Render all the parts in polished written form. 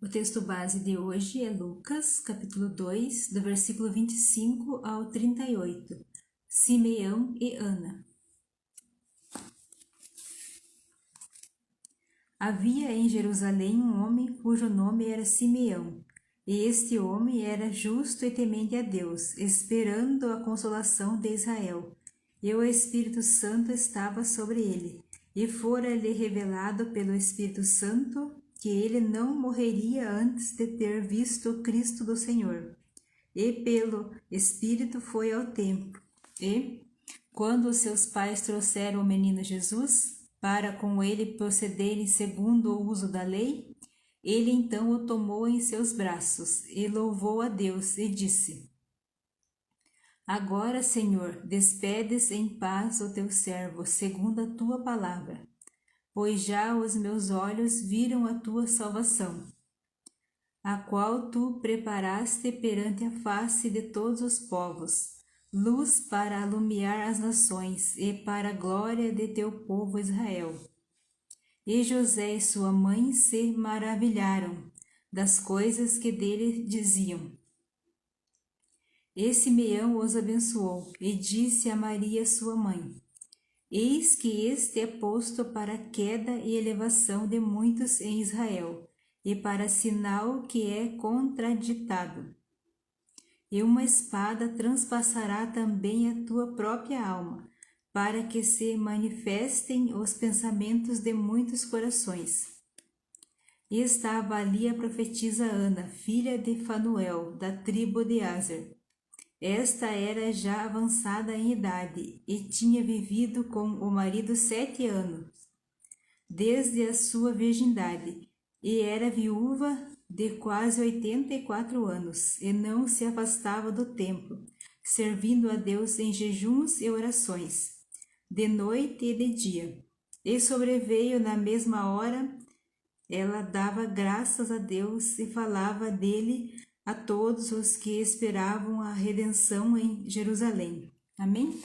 O texto base de hoje é Lucas, capítulo 2, do versículo 25 ao 38. Simeão e Ana. Havia em Jerusalém um homem cujo nome era Simeão, e este homem era justo e temente a Deus, esperando a consolação de Israel. E o Espírito Santo estava sobre ele, e fora-lhe revelado pelo Espírito Santo que ele não morreria antes de ter visto o Cristo do Senhor. E pelo Espírito foi ao templo. E, quando os seus pais trouxeram o menino Jesus, para com ele procederem segundo o uso da lei, ele então o tomou em seus braços e louvou a Deus e disse: Agora, Senhor, despedes em paz o teu servo, segundo a tua palavra, pois já os meus olhos viram a tua salvação, a qual tu preparaste perante a face de todos os povos, luz para alumiar as nações e para a glória de teu povo Israel. E José e sua mãe se maravilharam das coisas que dele diziam. E Simeão os abençoou e disse a Maria sua mãe: Eis que este é posto para a queda e elevação de muitos em Israel, e para sinal que é contraditado. E uma espada transpassará também a tua própria alma, para que se manifestem os pensamentos de muitos corações. E estava ali a profetisa Ana, filha de Fanuel, da tribo de Aser. Esta era já avançada em idade e tinha vivido com o marido 7 anos, desde a sua virgindade, e era viúva de quase 84 anos, e não se afastava do templo, servindo a Deus em jejuns e orações, de noite e de dia. E sobreveio na mesma hora, ela dava graças a Deus e falava dele a todos os que esperavam a redenção em Jerusalém. Amém?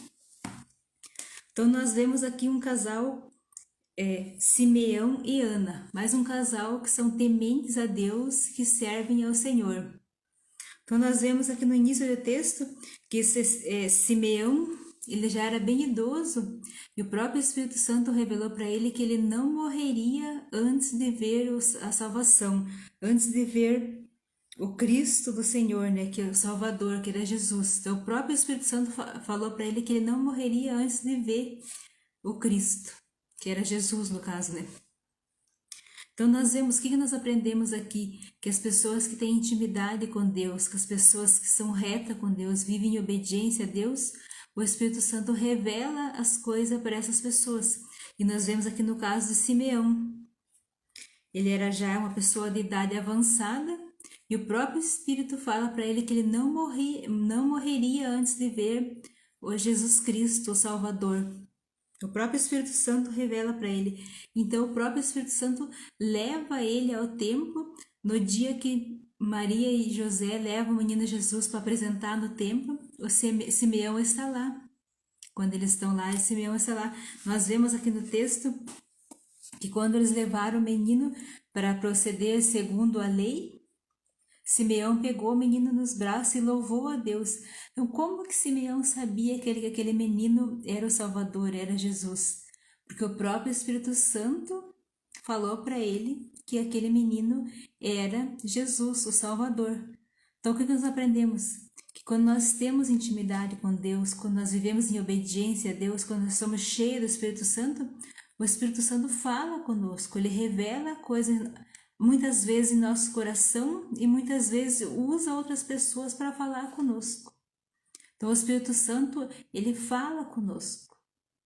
Então nós vemos aqui um casal, Simeão e Ana, mais um casal que são tementes a Deus, que servem ao Senhor. Então nós vemos aqui no início do texto que Simeão, ele já era bem idoso, e o próprio Espírito Santo revelou para ele que ele não morreria antes de ver a salvação, antes de ver o Cristo do Senhor, né, que é o Salvador, que era Jesus. Então o próprio Espírito Santo falou para ele que ele não morreria antes de ver o Cristo, que era Jesus no caso, né. Então nós vemos, o que nós aprendemos aqui? Que as pessoas que têm intimidade com Deus, que as pessoas que são retas com Deus, vivem em obediência a Deus, o Espírito Santo revela as coisas para essas pessoas. E nós vemos aqui no caso de Simeão. Ele era já uma pessoa de idade avançada, e o próprio Espírito fala para ele que ele não morreria antes de ver o Jesus Cristo, o Salvador. O próprio Espírito Santo revela para ele. Então o próprio Espírito Santo leva ele ao templo no dia que Maria e José levam o menino Jesus para apresentar no templo. O Simeão está lá. Quando eles estão lá, Simeão está lá. Nós vemos aqui no texto que quando eles levaram o menino para proceder segundo a lei, Simeão pegou o menino nos braços e louvou a Deus. Então, como que Simeão sabia que aquele menino era o Salvador, era Jesus? Porque o próprio Espírito Santo falou para ele que aquele menino era Jesus, o Salvador. Então, o que nós aprendemos? Que quando nós temos intimidade com Deus, quando nós vivemos em obediência a Deus, quando nós somos cheios do Espírito Santo, o Espírito Santo fala conosco, ele revela coisas muitas vezes em nosso coração e muitas vezes usa outras pessoas para falar conosco. Então o Espírito Santo, ele fala conosco.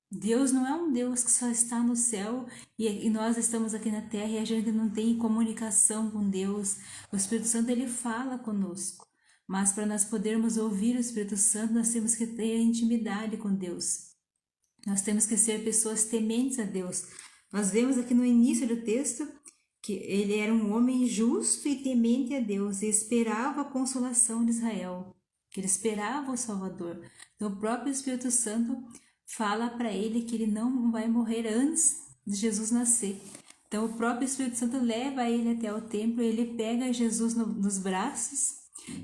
Deus não é um Deus que só está no céu e nós estamos aqui na terra e a gente não tem comunicação com Deus. O Espírito Santo, ele fala conosco. Mas para nós podermos ouvir o Espírito Santo, nós temos que ter intimidade com Deus. Nós temos que ser pessoas tementes a Deus. Nós vemos aqui no início do texto que ele era um homem justo e temente a Deus e esperava a consolação de Israel, que ele esperava o Salvador. Então o próprio Espírito Santo fala para ele que ele não vai morrer antes de Jesus nascer. Então o próprio Espírito Santo leva ele até o templo, ele pega Jesus nos braços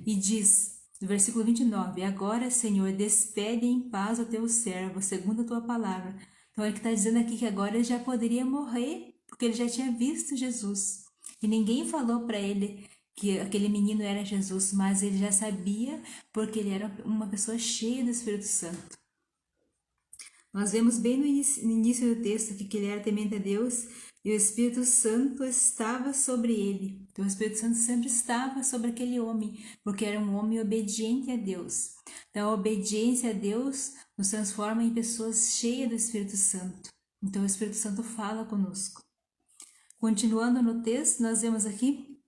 e diz, no versículo 29, agora, Senhor, despede em paz o teu servo, segundo a tua palavra. Então ele está dizendo aqui que agora ele já poderia morrer, porque ele já tinha visto Jesus. E ninguém falou para ele que aquele menino era Jesus, mas ele já sabia, porque ele era uma pessoa cheia do Espírito Santo. Nós vemos bem no início do texto que ele era temente a Deus e o Espírito Santo estava sobre ele. Então o Espírito Santo sempre estava sobre aquele homem, porque era um homem obediente a Deus. Então a obediência a Deus nos transforma em pessoas cheias do Espírito Santo. Então o Espírito Santo fala conosco. Continuando no texto, nós vemos aqui,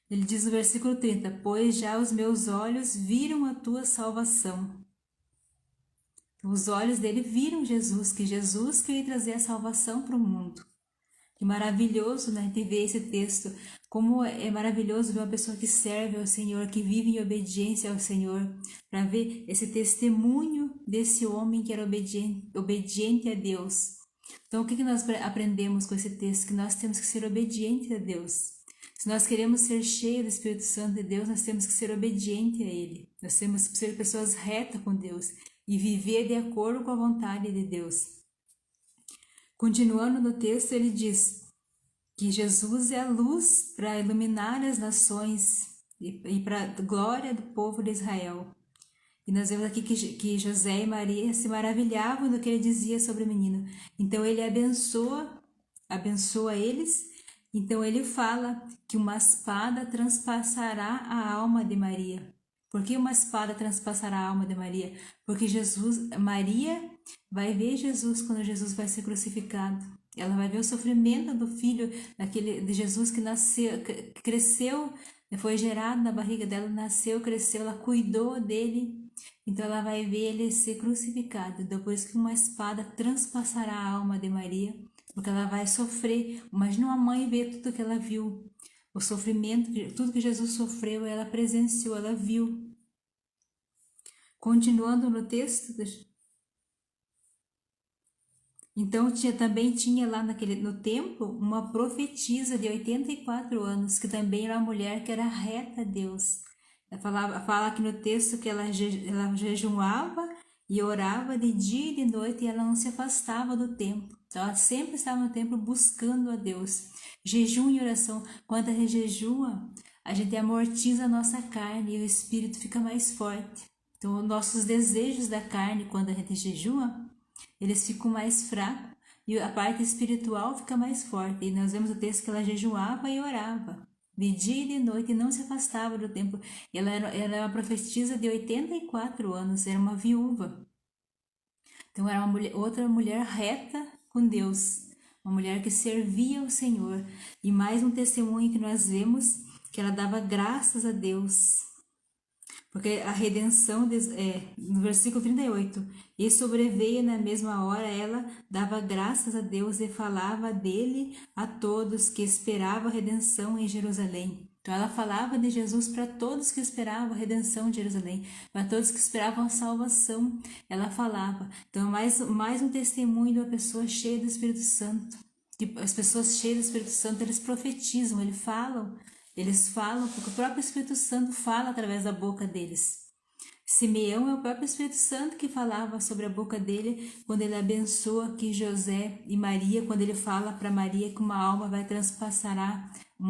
ele diz no versículo 30, pois já os meus olhos viram a tua salvação. Os olhos dele viram Jesus, que Jesus queria trazer a salvação para o mundo. Que maravilhoso, né, de ver esse texto. Como é maravilhoso ver uma pessoa que serve ao Senhor, que vive em obediência ao Senhor, para ver esse testemunho desse homem que era obediente a Deus. Então, o que nós aprendemos com esse texto? Que nós temos que ser obedientes a Deus. Se nós queremos ser cheios do Espírito Santo de Deus, nós temos que ser obedientes a Ele. Nós temos que ser pessoas retas com Deus e viver de acordo com a vontade de Deus. Continuando no texto, ele diz que Jesus é a luz para iluminar as nações e para a glória do povo de Israel. E nós vemos aqui que José e Maria se maravilhavam do que ele dizia sobre o menino. Então ele abençoa eles. Então ele fala que uma espada transpassará a alma de Maria. Por que uma espada transpassará a alma de Maria? Porque Maria vai ver Jesus quando Jesus vai ser crucificado. Ela vai ver o sofrimento do filho de Jesus que nasceu, cresceu, foi gerado na barriga dela, nasceu, cresceu, ela cuidou dele. Então ela vai ver ele ser crucificado. Depois que uma espada transpassará a alma de Maria, porque ela vai sofrer. Imagina uma mãe ver tudo que ela viu. O sofrimento, tudo que Jesus sofreu, ela presenciou, ela viu. Continuando no texto, então também tinha lá no templo uma profetisa de 84 anos, que também era uma mulher que era reta a Deus. Fala aqui no texto que ela jejuava e orava de dia e de noite e ela não se afastava do templo. Então ela sempre estava no templo buscando a Deus. Jejum e oração. Quando a gente jejua, a gente amortiza a nossa carne e o espírito fica mais forte. Então nossos desejos da carne, quando a gente jejua, eles ficam mais fracos e a parte espiritual fica mais forte. E nós vemos o texto que ela jejuava e orava de dia e de noite e não se afastava do templo. Ela era uma profetisa de 84 anos, era uma viúva. Então era outra mulher reta com Deus, uma mulher que servia ao Senhor. E mais um testemunho que nós vemos, que ela dava graças a Deus. Porque a redenção, no versículo 38, e sobreveio na mesma hora, ela dava graças a Deus e falava dele a todos que esperavam a redenção em Jerusalém. Então ela falava de Jesus para todos que esperavam a redenção de Jerusalém, para todos que esperavam a salvação, ela falava. Então mais um testemunho de uma pessoa cheia do Espírito Santo. Que as pessoas cheias do Espírito Santo, eles profetizam, eles falam porque o próprio Espírito Santo fala através da boca deles. Simeão é o próprio Espírito Santo que falava sobre a boca dele quando ele abençoa aqui José e Maria, quando ele fala para Maria que uma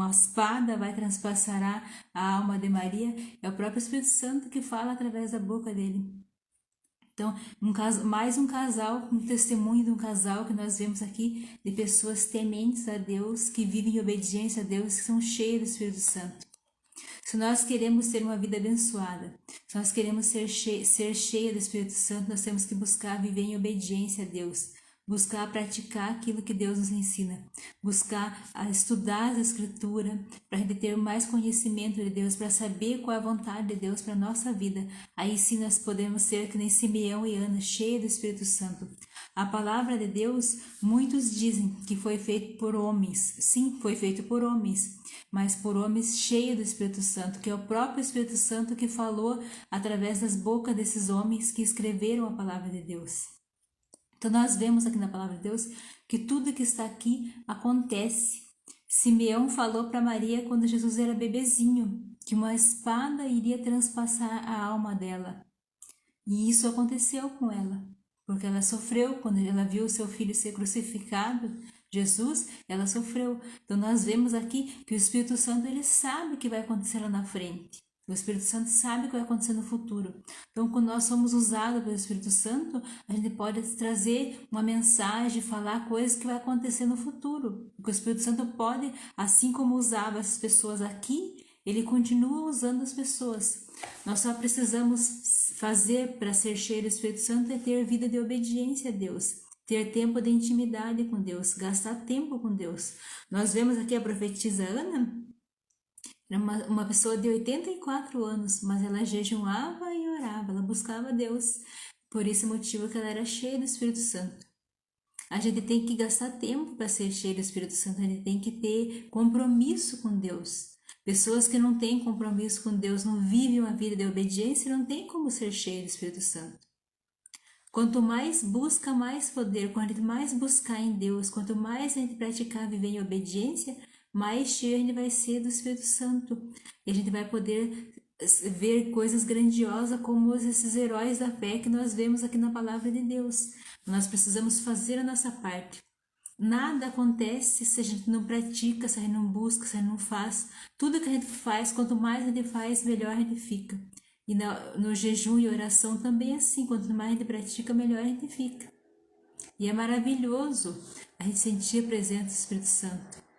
espada vai transpassar a alma de Maria. É o próprio Espírito Santo que fala através da boca dele. Então, mais um casal, um testemunho de um casal que nós vemos aqui, de pessoas tementes a Deus, que vivem em obediência a Deus, que são cheias do Espírito Santo. Se nós queremos ter uma vida abençoada, se nós queremos ser cheia do Espírito Santo, nós temos que buscar viver em obediência a Deus, buscar praticar aquilo que Deus nos ensina, buscar estudar a Escritura, para a gente ter mais conhecimento de Deus, para saber qual é a vontade de Deus para a nossa vida. Aí sim nós podemos ser que nem Simeão e Ana, cheia do Espírito Santo. A palavra de Deus, muitos dizem que foi feito por homens. Sim, foi feito por homens, mas por homens cheios do Espírito Santo, que é o próprio Espírito Santo que falou através das bocas desses homens que escreveram a palavra de Deus. Então nós vemos aqui na palavra de Deus que tudo que está aqui acontece Simeão falou para Maria quando Jesus era bebezinho, que uma espada iria transpassar a alma dela. E isso aconteceu com ela, porque ela sofreu quando ela viu o seu filho ser crucificado, Jesus, ela sofreu. Então nós vemos aqui que o Espírito Santo, ele sabe o que vai acontecer lá na frente. O Espírito Santo sabe o que vai acontecer no futuro. Então, quando nós somos usados pelo Espírito Santo, a gente pode trazer uma mensagem, falar coisas que vai acontecer no futuro. Porque o Espírito Santo pode, assim como usava as pessoas aqui, ele continua usando as pessoas. Nós só precisamos fazer para ser cheio do Espírito Santo é ter vida de obediência a Deus, ter tempo de intimidade com Deus, gastar tempo com Deus. Nós vemos aqui a profetisa Ana, era uma pessoa de 84 anos, mas ela jejuava e orava, ela buscava Deus. Por esse motivo que ela era cheia do Espírito Santo. A gente tem que gastar tempo para ser cheio do Espírito Santo, a gente tem que ter compromisso com Deus. Pessoas que não têm compromisso com Deus, não vivem uma vida de obediência, não tem como ser cheio do Espírito Santo. Quanto mais busca, mais poder. Quanto a gente mais buscar em Deus, quanto mais a gente praticar viver em obediência, mais cheio a gente vai ser do Espírito Santo. E a gente vai poder ver coisas grandiosas como esses heróis da fé que nós vemos aqui na palavra de Deus. Nós precisamos fazer a nossa parte. Nada acontece se a gente não pratica, se a gente não busca, se a gente não faz. Tudo que a gente faz, quanto mais a gente faz, melhor a gente fica. E no jejum e oração também é assim, quanto mais a gente pratica, melhor a gente fica. E é maravilhoso a gente sentir a presença do Espírito Santo.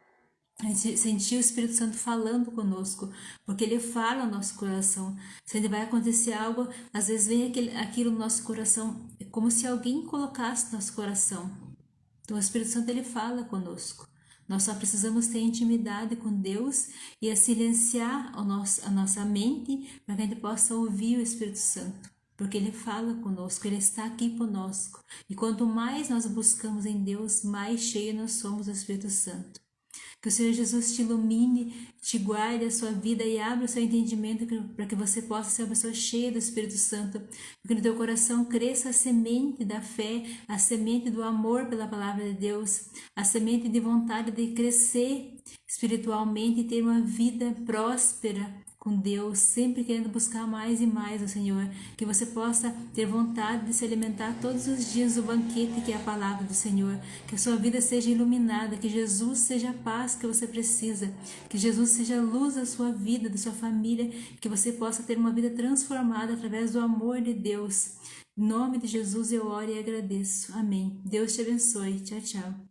A gente sentir o Espírito Santo falando conosco, porque ele fala no nosso coração. Se ainda vai acontecer algo, às vezes vem aquilo no nosso coração, é como se alguém colocasse no nosso coração. Então o Espírito Santo, ele fala conosco. Nós só precisamos ter intimidade com Deus e silenciar a nossa mente para que a gente possa ouvir o Espírito Santo. Porque ele fala conosco, ele está aqui conosco. E quanto mais nós buscamos em Deus, mais cheio nós somos do Espírito Santo. Que o Senhor Jesus te ilumine, te guarde a sua vida e abra o seu entendimento para que você possa ser uma pessoa cheia do Espírito Santo. Que no teu coração cresça a semente da fé, a semente do amor pela palavra de Deus, a semente de vontade de crescer espiritualmente e ter uma vida próspera com Deus, sempre querendo buscar mais e mais o Senhor, que você possa ter vontade de se alimentar todos os dias do banquete que é a palavra do Senhor, que a sua vida seja iluminada, que Jesus seja a paz que você precisa, que Jesus seja a luz da sua vida, da sua família, que você possa ter uma vida transformada através do amor de Deus. Em nome de Jesus eu oro e agradeço. Amém. Deus te abençoe. Tchau, tchau.